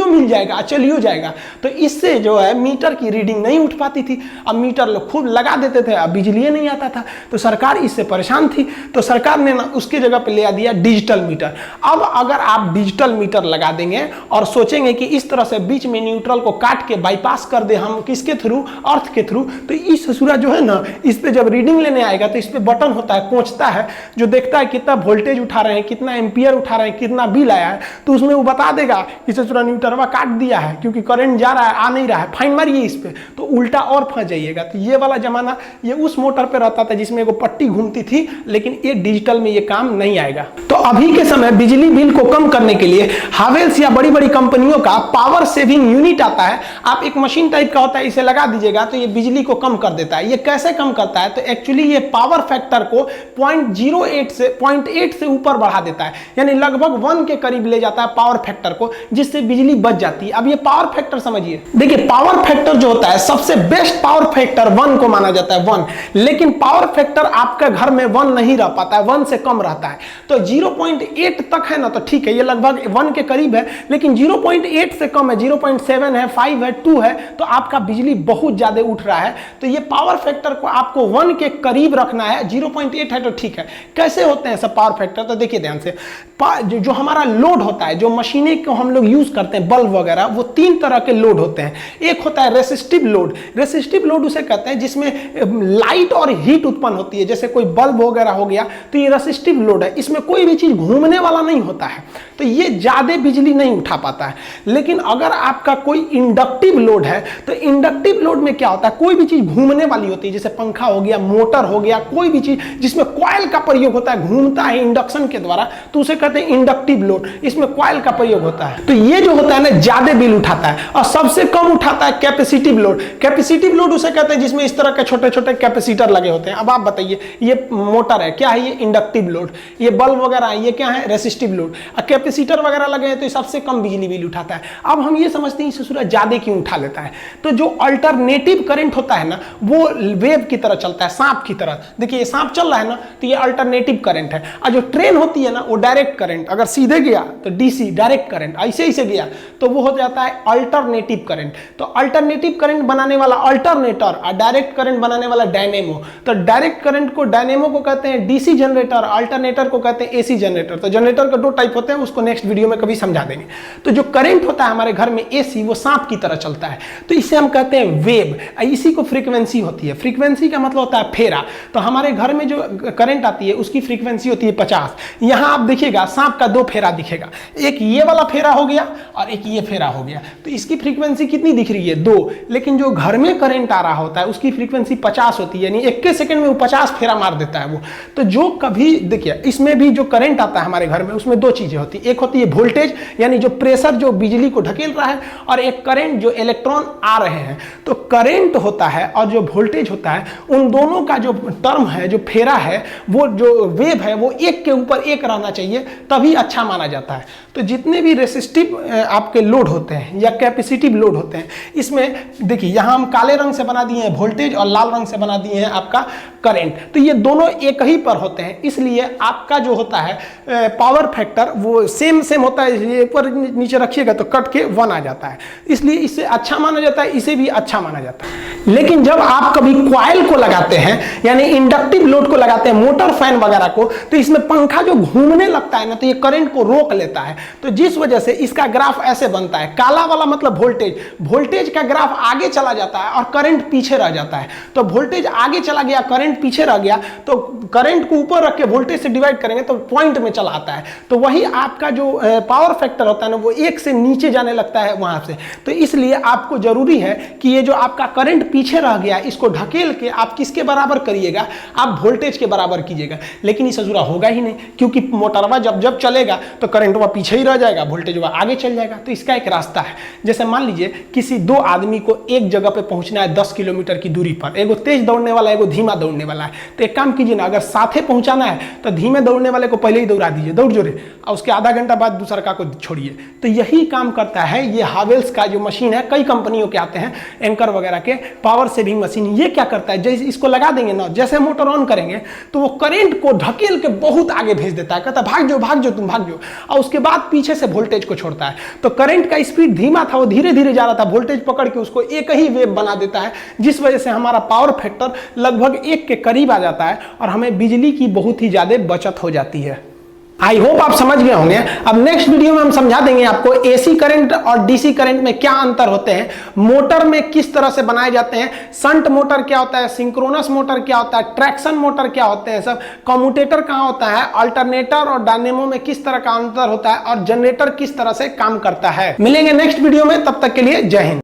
मिल जाएगा, चलियो जाएगा। तो इससे जो है मीटर की रीडिंग नहीं उठ पाती थी। अब मीटर लोग खूब लगा देते थे, अब बिजली नहीं आता था, तो सरकार इससे परेशान थी। तो सरकार ने ना उसके जगह पे ले दिया डिजिटल मीटर। अब अगर आप डिजिटल मीटर लगा देंगे और सोचेंगे कि इस तरह से बीच में न्यूट्रल को काट के बाईपास कर दे हम, किसके थ्रू, अर्थ के थ्रू, तो इस ससुरा जो है ना, इस पे जब रीडिंग लेने आएगा तो इस पे बटन होता है, पहुंचता है, जो देखता है कितना वोल्टेज उठा रहे हैं, कितना एम्पियर उठा रहे हैं, कितना बिल आया है, तो उसमें वो बता देगा कि ससुरा न्यूटरवा काट दिया है, क्योंकि करंट जा रहा है, आ नहीं रहा है, फाइन मारिए इस पे, तो उल्टा और फंस जाइएगा। तो ये वाला जमाना ये उस मोटर पे रहता था जिसमें एगो पट्टी घूमती थी, लेकिन ये डिजिटल में ये काम नहीं आएगा। तो अभी के समय बिजली बिल को कम करने के लिए हावेल्स या बड़ी बड़ी कंपनियों का पावर सेविंग यूनिट आता है। आप एक मशीन टाइप का होता है, इसे लगा दीजिएगा तो ये बिजली को कम कर देता है। ये कैसे कम करता है? तो एक्चुअली ये पावर फैक्टर को 0.8 से ऊपर बढ़ा देता है, यानी लगभग 1 के करीब ले जाता है पावर फैक्टर को, जिससे बिजली बच जाती है। अब ये पावर फैक्टर समझिए, देखिए पावर फैक्टर जो होता है सबसे बेस्ट पावर फैक्टर 1 को माना जाता है, 1। लेकिन पावर फैक्टर आपके घर में 1 नहीं रह पाता है, 1 से कम रहता है। तो 0.8 तक है ना, तो ठीक है, ये लगभग 1 के करीब है। लेकिन 0.8 से कम है, 0.7 है, 5 है, 2 है, तो आपका बिजली बहुत ज्यादा उठ रहा है। तो ये पावर फैक्टर को आपको 1 के करीब रखना है। 0.8 है तो ठीक है। कैसे होते हैं सब पावर फैक्टर? तो देखिए ध्यान से, जो हमारा लोड होता है, जो मशीनें को हम लोग यूज करते हैं, बल्ब वगैरह, वो 3 तरह के लोड होते हैं। एक होता है रेसिस्टिव लोड। रेसिस्टिव लोड उसे कहते हैं जिसमें लाइट और हीट उत्पन्न होती है, जैसे कोई बल्ब वगैरह हो गया, तो ये रेसिस्टिव लोड है। इसमें कोई भी चीज घूमने वाला नहीं होता है, तो ये ज्यादा बिजली नहीं उठा पाता है। लेकिन अगर आपका कोई इंडक्टिव लोड है, तो इंडक्टिव लोड में क्या होता है, कोई भी चीज घूमने वाली होती है, जैसे पंखा हो गया, मोटर हो गया, कोई भी चीज जिसमें कॉइल का प्रयोग होता है, घूमता है इंडक्शन के द्वारा, तो उसे कहते हैं इंडक्टिव लोड। इसमें कॉइल का प्रयोग होता है। तो ये जो होता है ना, ज्यादा बिल उठाता है। और सबसे कम उठाता है कैपेसिटिव लोड। कैपेसिटिव लोड उसे कहते हैं जिसमें इस तरह के छोटे छोटे कैपेसिटर लगे होते हैं। अब आप बताइए, ये मोटर है, क्या है? ये इंडक्टिव लोड। ये बल्ब वगैरह है, ये क्या है? Resistive load. कैपेसिटर वगैरह लगे हैं, तो ये सबसे कम बिजली बिल उठाता है। अब हम ये समझते हैं ससुरा ज्यादा क्यों उठा लेता है। तो जो अल्टरनेटिव करंट होता है ना, वो वेव की तरह चलता है, सांप की तरह। देखिए सांप चल रहा है ना, तो ये अल्टरनेटिव करंट है। और जो ट्रेन होती है ना, वो डायरेक्ट करंट, अगर सीधे गया तो डीसी डायरेक्ट करंट, ऐसे ऐसे गया तो वो हो जाता है अल्टरनेटिव करंट। तो अल्टरनेटिव करंट बनाने वाला अल्टरनेटर और डायरेक्ट करंट बनाने वाला डायनेमो। तो डायरेक्ट करंट को, डायनेमो को कहते हैं डीसी जनरेटर, अल्टरनेटर को कहते हैं एसी जनरेटर। तो जनरेटर का 2 टाइप होते हैं, उसको नेक्स्ट वीडियो में कभी समझा देंगे। तो जो करंट होता है हमारे घर में एसी, वो सांप की तरह चलता है, तो इसे हम कहते हैं वेव। इसी को फ्रीक्वेंसी होती है। फ्रीक्वेंसी का मतलब होता है फेरा। तो हमारे घर में जो करंट आती है उसकी फ्रीक्वेंसी होती है 50। यहां आप देखिएगा सांप का 2 फेरा दिखेगा, एक ये वाला फेरा हो गया और एक ये फेरा हो गया। तो इसकी फ्रीक्वेंसी कितनी दिख रही है? 2। लेकिन जो घर में करंट आ रहा होता है उसकी फ्रीक्वेंसी 50 होती है, यानी 1 सेकंड में वो 50 फेरा मार देता है वो। तो जो कभी देखिए, इसमें भी जो करंट आता है हमारे घर में, उसमें 2 चीजें होती है। एक होती है वोल्टेज, यानी जो प्रेशर जो बिजली को ढकेल रहा है, और एक करंट जो इलेक्ट्रॉन आ रहे हैं। तो करंट होता है और जो वोल्टेज होता है, उन दोनों का जो टर्म है, जो फेरा है, वो जो वेव है, वो एक के ऊपर एक रहना चाहिए, तभी अच्छा माना जाता है। तो जितने भी रेसिस्टिव आपके लोड होते हैं या कैपेसिटिव लोड होते हैं, इसमें देखिए यहां हम काले रंग से बना दिए हैं वोल्टेज और लाल रंग से बना दिए हैं आपका करंट। तो ये दोनों एक ही पर होते हैं, इसलिए आपका जो होता है पावर फैक्टर वो सेम होता है। इसलिए ऊपर नीचे रखिएगा तो कट के 1 आ जाता है, इसलिए इससे अच्छा माना जाता है, इसे भी अच्छा माना जाता है। लेकिन जब आप कभी कॉइल को लगाते हैं, यानी इंडक्टिव लोड को लगाते हैं, मोटर फैन वगैरह को, तो इसमें पंखा जो घूमने लगता है ना, तो ये करंट को रोक लेता है। तो जिस वजह से इसका ग्राफ ऐसे बनता है, काला वाला मतलब वोल्टेज, वोल्टेज का ग्राफ आगे चला जाता है और करंट पीछे रह जाता है। तो वोल्टेज आगे चला गया, करंट पीछे रह गया, तो करंट को ऊपर रख के वोल्टेज से डिवाइड करेंगे तो पॉइंट में चला आता है। तो वही आपका जो पावर फैक्टर होता है ना, वो 1 से नीचे जाने लगता है वहां से। तो इसलिए आपको जरूरी है कि ये जो आपका करंट पीछे रह गया, इसको ढकेल के आप किसके बराबर करिएगा? आप वोल्टेज के बराबर कीजिएगा। लेकिन इस अधूरा होगा ही नहीं, क्योंकि मोटरवा जब चलेगा तो करंटवा पीछे ही रह जाएगा, वोल्टेजवा आगे चल जाएगा। तो इसका एक रास्ता है। जैसे मान लीजिए किसी 2 आदमी को एक जगह पे पहुंचना है 10 किलोमीटर की दूरी पर, एगो तेज दौड़ने वाला, एगो धीमा दौड़ने वाला है। तो एक काम कीजिए ना, अगर साथे पहुंचाना है तो धीमे दौड़ने वाले को पहले ही दौड़ा दीजिए, दौड़ जोरे, और उसके आधा घंटा बाद दूसरा का को छोड़िए। तो यही काम करता है ये हावेल्स का जो मशीन है, कई कंपनियों के आते हैं, एंकर वगैरह के पावर सेविंग मशीन। ये क्या करता है, जैसे इसको लगा देंगे ना, जैसे मोटर ऑन करेंगे तो वो करंट को ढकेल के बहुत आगे भेज देता है, कहता है भाग जाओ तुम भाग जाओ, और उसके बाद पीछे से वोल्टेज को छोड़ता है। तो तो करंट का स्पीड धीमा था, वो धीरे धीरे जा रहा था, वोल्टेज पकड़ के उसको एक ही वेव बना देता है, जिस वजह से हमारा पावर फैक्टर लगभग 1 के करीब आ जाता है और हमें बिजली की बहुत ही ज्यादा बचत हो जाती है। आई होप आप समझ गए होंगे। अब नेक्स्ट वीडियो में हम समझा देंगे आपको एसी करंट और डीसी करंट में क्या अंतर होते हैं, मोटर में किस तरह से बनाए जाते हैं, शंट मोटर क्या होता है, सिंक्रोनस मोटर क्या होता है, ट्रैक्शन मोटर क्या होते हैं, सब कम्यूटेटर कहाँ होता है, अल्टरनेटर और डायनेमो में किस तरह का अंतर होता है और जनरेटर किस तरह से काम करता है। मिलेंगे नेक्स्ट वीडियो में, तब तक के लिए जय हिंद।